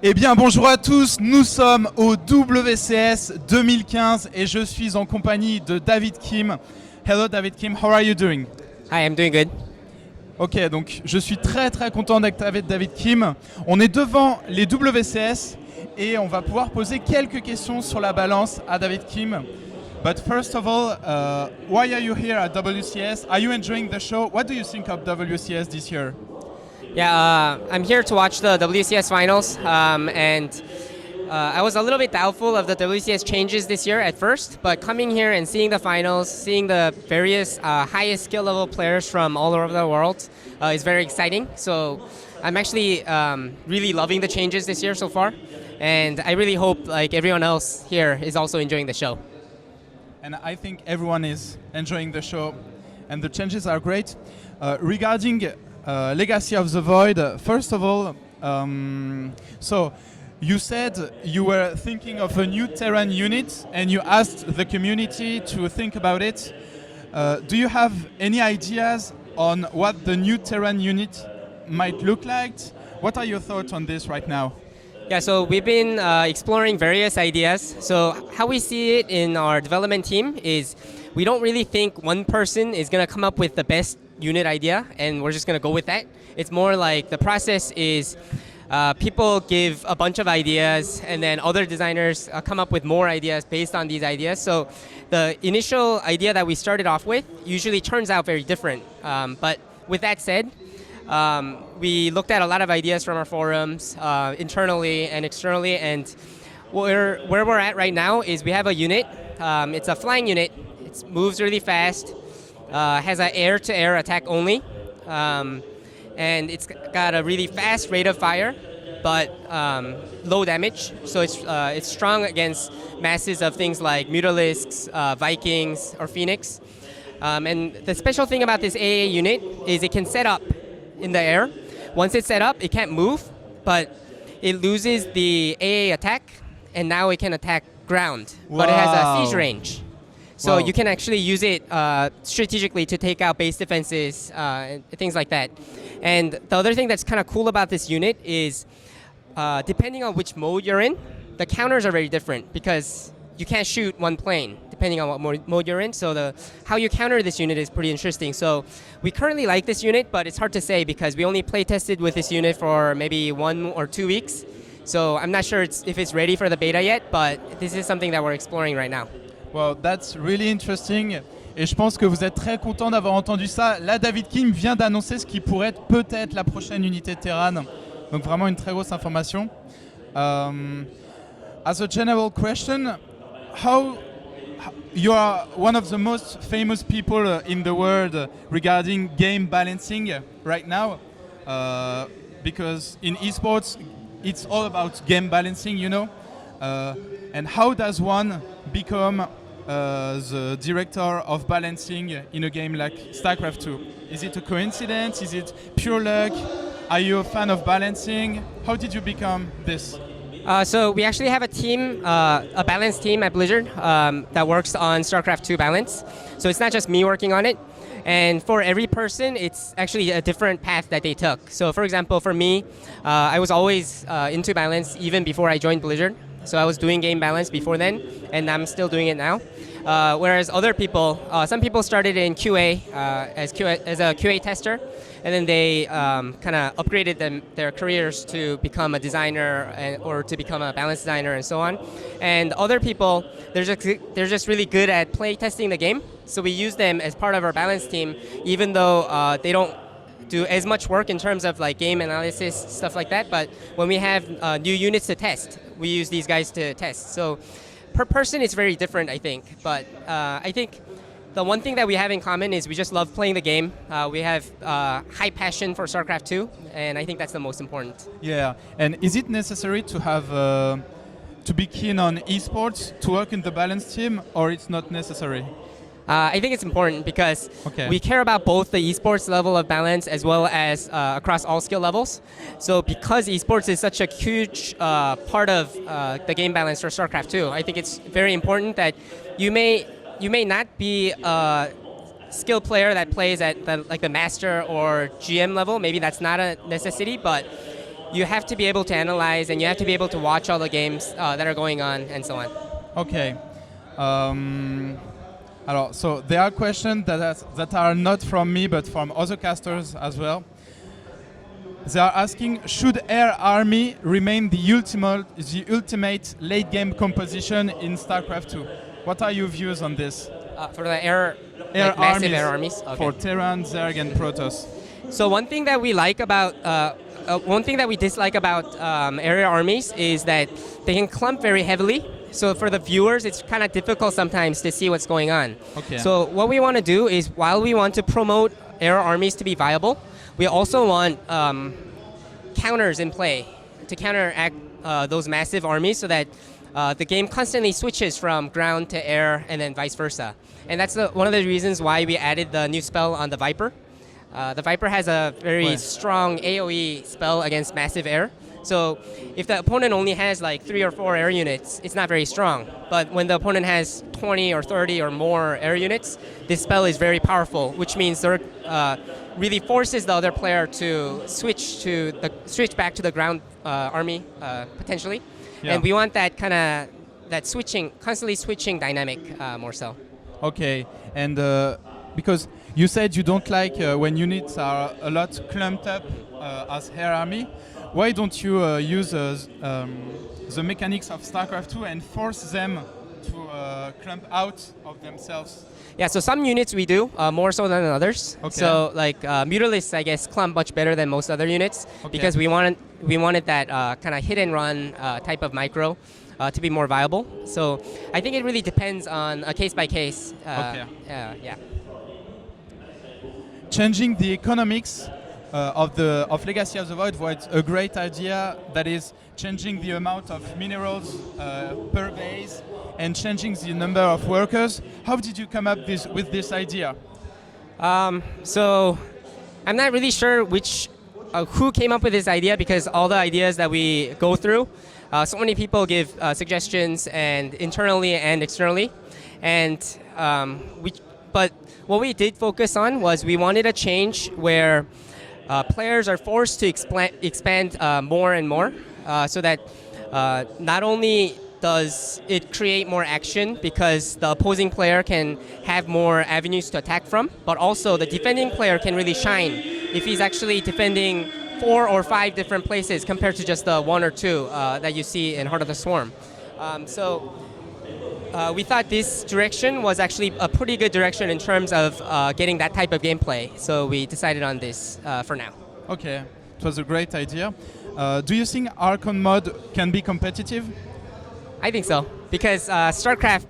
Eh bien bonjour à tous, nous sommes au WCS 2015 et je suis en compagnie de David Kim. Hello David Kim, how are you doing? Hi, I'm doing good. Ok, donc je suis très content d'être avec David Kim. On est devant les WCS et on va pouvoir poser quelques questions sur la balance à David Kim. But first of all, why are you here at WCS? Are you enjoying the show? What do you think of WCS this year? Yeah, I'm here to watch the WCS finals, and I was a little bit doubtful of the WCS changes this year at first, but coming here and seeing the finals, seeing the various highest skill level players from all over the world is very exciting. So I'm actually really loving the changes this year so far, and I really hope like everyone else here is also enjoying the show. And I think everyone is enjoying the show and the changes are great. Regarding Legacy of the Void, first of all, so you said you were thinking of a new Terran unit and you asked the community to think about it. Do you have any ideas on what the new Terran unit might look like? What are your thoughts on this right now? Yeah, so we've been exploring various ideas. So how we see it in our development team is we don't really think one person is going to come up with the best unit idea and we're just going to go with that. It's more like the process is people give a bunch of ideas and then other designers come up with more ideas based on these ideas. So the initial idea that we started off with usually turns out very different. But with that said, we looked at a lot of ideas from our forums, internally and externally, and where we're at right now is we have a unit. It's a flying unit. It moves really fast, has an air-to-air attack only, and it's got a really fast rate of fire, but low damage. So it's strong against masses of things like Mutalisks, Vikings, or Phoenix. And the special thing about this AA unit is it can set up in the air. Once it's set up, it can't move, but it loses the AA attack, and now it can attack ground. Wow. But it has a siege range. So Wow. you can actually use it strategically to take out base defenses, and things like that. And the other thing that's kind of cool about this unit is depending on which mode you're in, the counters are very different because you can't shoot one plane depending on what mode you're in. So how you counter this unit is pretty interesting. So we currently like this unit, but it's hard to say because we only play tested with this unit for maybe 1 or 2 weeks. So I'm not sure if it's ready for the beta yet, but this is something that we're exploring right now. Well, that's really interesting. Et je pense que vous êtes très content d'avoir entendu ça. Là, David Kim vient d'annoncer ce qui pourrait être peut-être la prochaine unité de Terran. Donc vraiment une très grosse information. As a general question, how you are one of the most famous people in the world regarding game balancing right now, because in esports it's all about game balancing, you know. And how does one become the director of balancing in a game like StarCraft 2? Is it a coincidence? Is it pure luck? Are you a fan of balancing? How did you become this? So we actually have a team, a balance team at Blizzard that works on StarCraft 2 balance. So it's not just me working on it. And for every person, it's actually a different path that they took. So for example, for me, I was always into balance even before I joined Blizzard. So I was doing game balance before then, and I'm still doing it now. Whereas other people, some people started in QA as a QA tester, and then they kind of upgraded their careers to become a designer or to become a balance designer and so on. And other people, they're just really good at play testing the game. So we use them as part of our balance team, even though they don't do as much work in terms of like game analysis, stuff like that. But when we have new units to test, we use these guys to test. So per person, it's very different, I think. But I think the one thing that we have in common is we just love playing the game. We have high passion for StarCraft 2, and I think that's the most important. Yeah, and is it necessary to have to be keen on esports to work in the balance team, or it's not necessary? I think it's important because Okay. we care about both the esports level of balance as well as across all skill levels. So because esports is such a huge part of the game balance for StarCraft 2, I think it's very important that you may not be a skilled player that plays at the master or GM level. Maybe that's not a necessity, but you have to be able to analyze and you have to be able to watch all the games that are going on and so on. Okay. Alors, so there are questions that are not from me but from other casters as well. They are asking, should Air Army remain the ultimate late game composition in StarCraft 2? What are your views on this? For the air Air massive armies air armies? Okay. for Terran, Zerg, and Protoss. So one thing that we like about, one thing that we dislike about area armies is that they can clump very heavily. So for the viewers, it's kind of difficult sometimes to see what's going on. Okay. So what we want to do is, while we want to promote area armies to be viable, we also want counters in play to counteract those massive armies, so that the game constantly switches from ground to air and then vice versa. And that's one of the reasons why we added the new spell on the Viper. The Viper has a very strong AoE spell against massive air. So if the opponent only has like 3 or 4 air units, it's not very strong. But when the opponent has 20 or 30 or more air units, this spell is very powerful, which means they're really forces the other player to switch back to the ground army potentially. Yeah. And we want that kind of constantly switching dynamic more so. Okay, and because you said you don't like when units are a lot clumped up as Air Army, why don't you use the mechanics of StarCraft 2 and force them to clump out of themselves? Yeah, so some units we do, more so than others. Okay. So like Mutalisks, I guess, clump much better than most other units, because we wanted that kind of hit and run type of micro to be more viable. So I think it really depends on a case by case. Yeah. Changing the economics of Legacy of the Void was a great idea. That is changing the amount of minerals per base and changing the number of workers. How did you come up with this idea? So I'm not really sure who came up with this idea, because all the ideas that we go through, so many people give suggestions, and internally and externally. And but what we did focus on was we wanted a change where players are forced to expand more and more, so that not only does it create more action because the opposing player can have more avenues to attack from, but also the defending player can really shine if he's actually defending 4 or 5 different places compared to just the 1 or 2 that you see in Heart of the Swarm. We thought this direction was actually a pretty good direction in terms of getting that type of gameplay. So we decided on this for now. Okay, it was a great idea. Do you think Archon Mod can be competitive? I think so, because StarCraft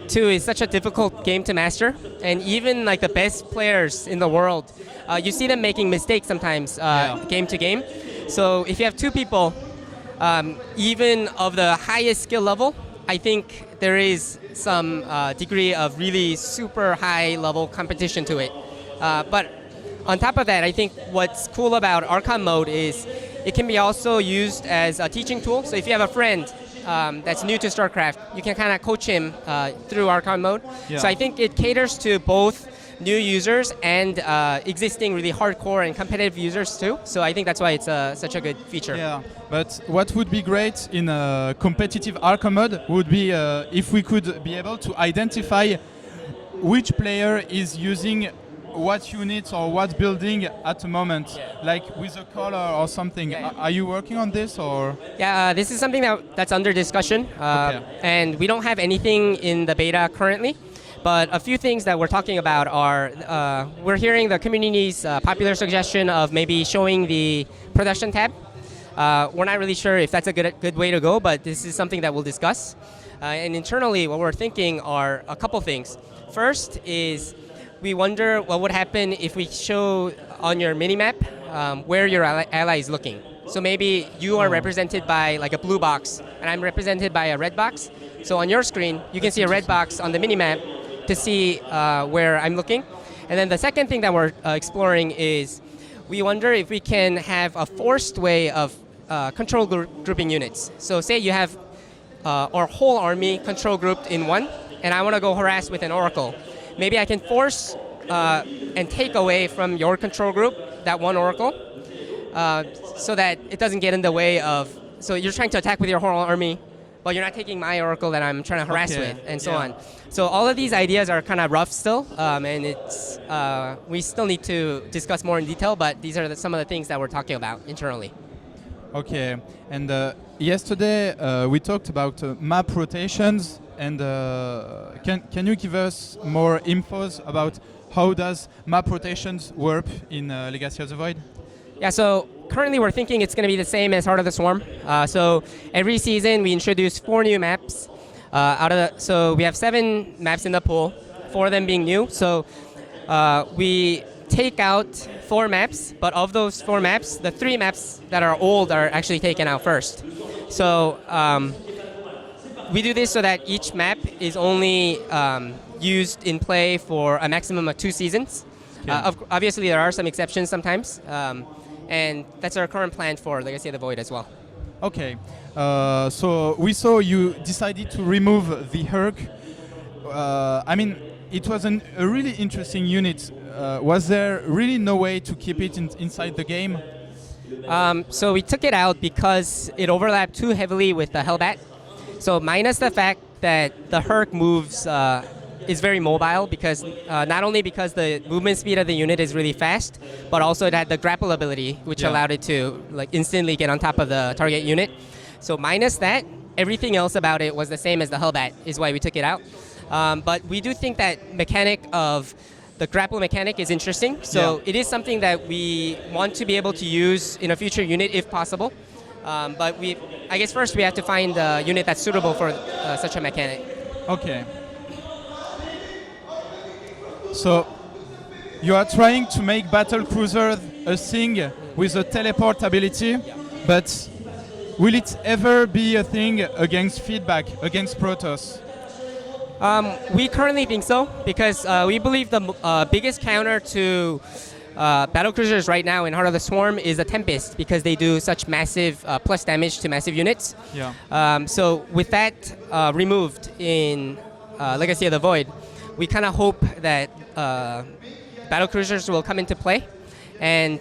2 is such a difficult game to master, and even like the best players in the world, you see them making mistakes sometimes game to game. So if you have 2 people, even of the highest skill level, I think there is some degree of really super high level competition to it. But on top of that, I think what's cool about Archon Mode is it can be also used as a teaching tool. So if you have a friend that's new to StarCraft, you can kind of coach him through Archon Mode. Yeah. So I think it caters to both new users and existing really hardcore and competitive users too. So I think that's why it's such a good feature. Yeah, but what would be great in a competitive Archon Mode would be if we could be able to identify which player is using what units or what building at the moment, like with a color or something. Are you working on this, or? Yeah, this is something that's under discussion, and we don't have anything in the beta currently. But a few things that we're talking about are, we're hearing the community's popular suggestion of maybe showing the production tab. We're not really sure if that's a good way to go, but this is something that we'll discuss. And internally, what we're thinking are a couple things. First is, we wonder what would happen if we show on your minimap where your ally is looking. So maybe you are represented by like a blue box, and I'm represented by a red box. So on your screen, you can see a red box on the minimap to see where I'm looking. And then the second thing that we're exploring is, we wonder if we can have a forced way of control grouping units. So say you have our whole army control grouped in one, and I want to go harass with an oracle. Maybe I can force and take away from your control group that one oracle, so that it doesn't get in the way of. So you're trying to attack with your whole army, but you're not taking my oracle that I'm trying to harass with, and so on. So all of these ideas are kind of rough still, and it's we still need to discuss more in detail. But these are some of the things that we're talking about internally. Okay, and yesterday we talked about map rotations, and can you give us more infos about how does map rotations work in Legacy of the Void? Yeah, so currently we're thinking it's going to be the same as Heart of the Swarm. So every season we introduce 4 new maps. So we have 7 maps in the pool, 4 of them being new. So we take out 4 maps, but of those 4 maps, the 3 maps that are old are actually taken out first. So we do this so that each map is only used in play for a maximum of 2 seasons. Obviously, there are some exceptions sometimes, and that's our current plan for Legacy of the Void as well. Okay, so we saw you decided to remove the Herc. I mean, it was a really interesting unit. Was there really no way to keep it inside the game? So we took it out because it overlapped too heavily with the Hellbat. So minus the fact that the Herc moves is very mobile, because not only because the movement speed of the unit is really fast, but also it had the grapple ability, which allowed it to like instantly get on top of the target unit. So minus that, everything else about it was the same as the Hellbat, is why we took it out. But we do think that mechanic of the grapple mechanic is interesting. So it is something that we want to be able to use in a future unit if possible. But I guess first we have to find a unit that's suitable for such a mechanic. Okay. So you are trying to make battle cruiser a thing with a teleport ability, but will it ever be a thing against feedback, against Protoss? We currently think so, because we believe the biggest counter to battlecruisers right now in Heart of the Swarm is the Tempest, because they do such massive plus damage to massive units. So with that removed in Legacy of the Void, we kind of hope that battlecruisers will come into play, and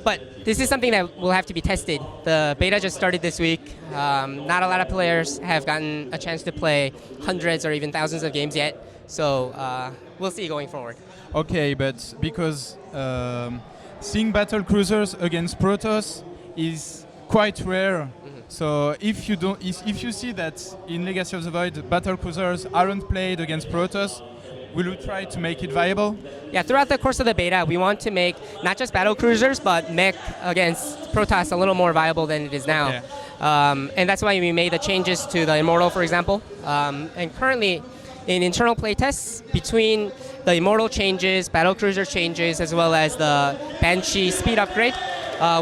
but this is something that will have to be tested. The beta just started this week. Not a lot of players have gotten a chance to play hundreds or even thousands of games yet, so we'll see going forward. Okay, but because seeing battle cruisers against Protoss is quite rare. So if you see that in Legacy of the Void battle cruisers aren't played against Protoss, will you try to make it viable? Yeah, throughout the course of the beta, we want to make not just battle cruisers, but mech against Protoss a little more viable than it is now. Okay. And that's why we made the changes to the Immortal, for example. And currently, in internal playtests, between the Immortal changes, battle cruiser changes, as well as the Banshee speed upgrade,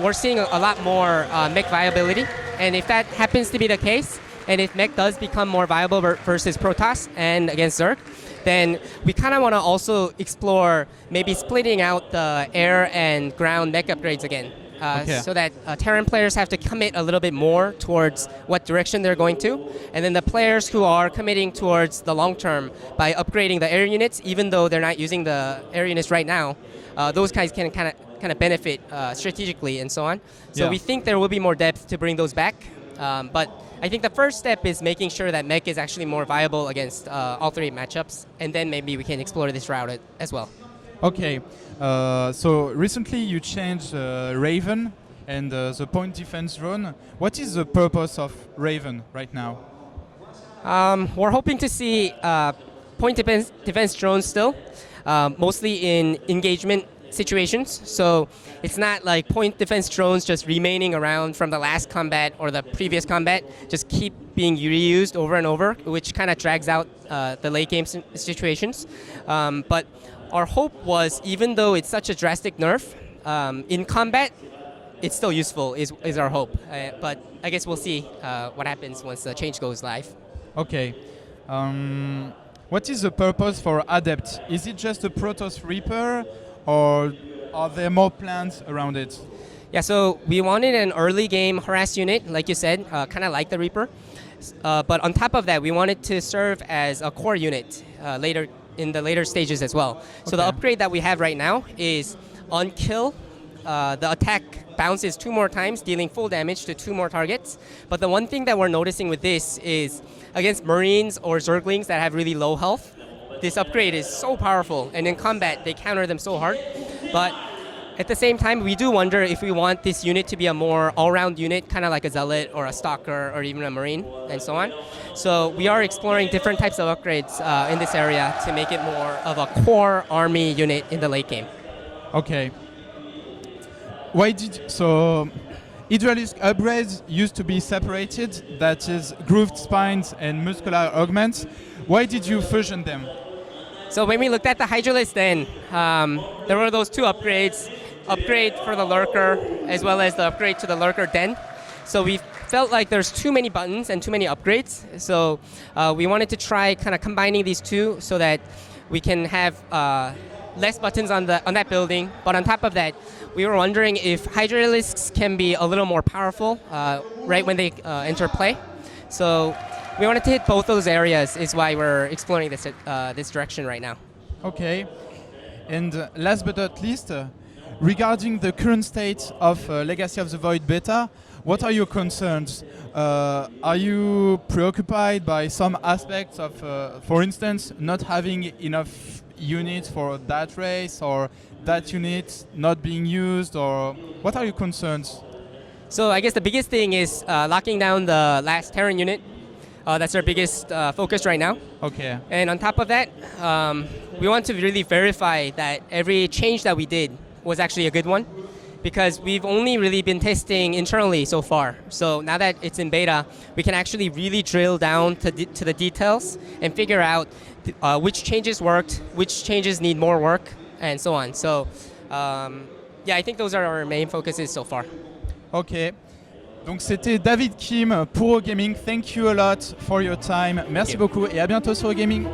we're seeing a lot more mech viability. And if that happens to be the case, and if mech does become more viable versus Protoss and against Zerg, then we kind of want to also explore maybe splitting out the air and ground mech upgrades again. So that Terran players have to commit a little bit more towards what direction they're going to, and then the players who are committing towards the long term by upgrading the air units, even though they're not using the air units right now, those guys can kind of benefit strategically and so on. So we think there will be more depth to bring those back, but I think the first step is making sure that mech is actually more viable against all 3 matchups, and then maybe we can explore this route as well. Okay, so recently you changed Raven and the point defense drone. What is the purpose of Raven right now? We're hoping to see point defense drones still, mostly in engagement situations. So it's not like point defense drones just remaining around from the last combat or the previous combat, just keep being reused over and over, which kind of drags out the late game situations. But our hope was, even though it's such a drastic nerf, in combat, it's still useful, is our hope. But I guess we'll see what happens once the change goes live. Okay. What is the purpose for Adept? Is it just a Protoss Reaper, or are there more plans around it? Yeah, so we wanted an early game harass unit, like you said, kind of like the Reaper. But on top of that, we wanted to serve as a core unit in the later stages as well. So the upgrade that we have right now is on kill, the attack bounces 2 more times, dealing full damage to 2 more targets. But the one thing that we're noticing with this is against Marines or Zerglings that have really low health, this upgrade is so powerful, and in combat they counter them so hard. But at the same time, we do wonder if we want this unit to be a more all-round unit, kind of like a Zealot or a Stalker or even a Marine and so on. So we are exploring different types of upgrades in this area to make it more of a core army unit in the late game. Okay. Why did so? Hydralisk upgrades used to be separated, that is grooved spines and muscular augments. Why did you fusion them? So when we looked at the Hydralisk then, there were those 2 upgrades, upgrade for the Lurker as well as the upgrade to the Lurker Den. So we felt like there's too many buttons and too many upgrades. So we wanted to try kind of combining these 2 so that we can have less buttons on that building. But on top of that, we were wondering if Hydralisks can be a little more powerful right when they enter play. So we wanted to hit both those areas, is why we're exploring this direction right now. Okay. And last but not least, regarding the current state of Legacy of the Void beta, what are your concerns? Are you preoccupied by some aspects of, for instance, not having enough units for that race, or that unit not being used, or what are your concerns? So I guess the biggest thing is locking down the last Terran unit. That's our biggest focus right now. Okay. And on top of that, we want to really verify that every change that we did was actually a good one, because we've only really been testing internally so far. So now that it's in beta, we can actually really drill down to the details and figure out which changes worked, which changes need more work, and so on. So yeah, I think those are our main focuses so far. Ok. Donc c'était David Kim pour Gaming. Thank you a lot for your time. Merci beaucoup et à bientôt sur Gaming.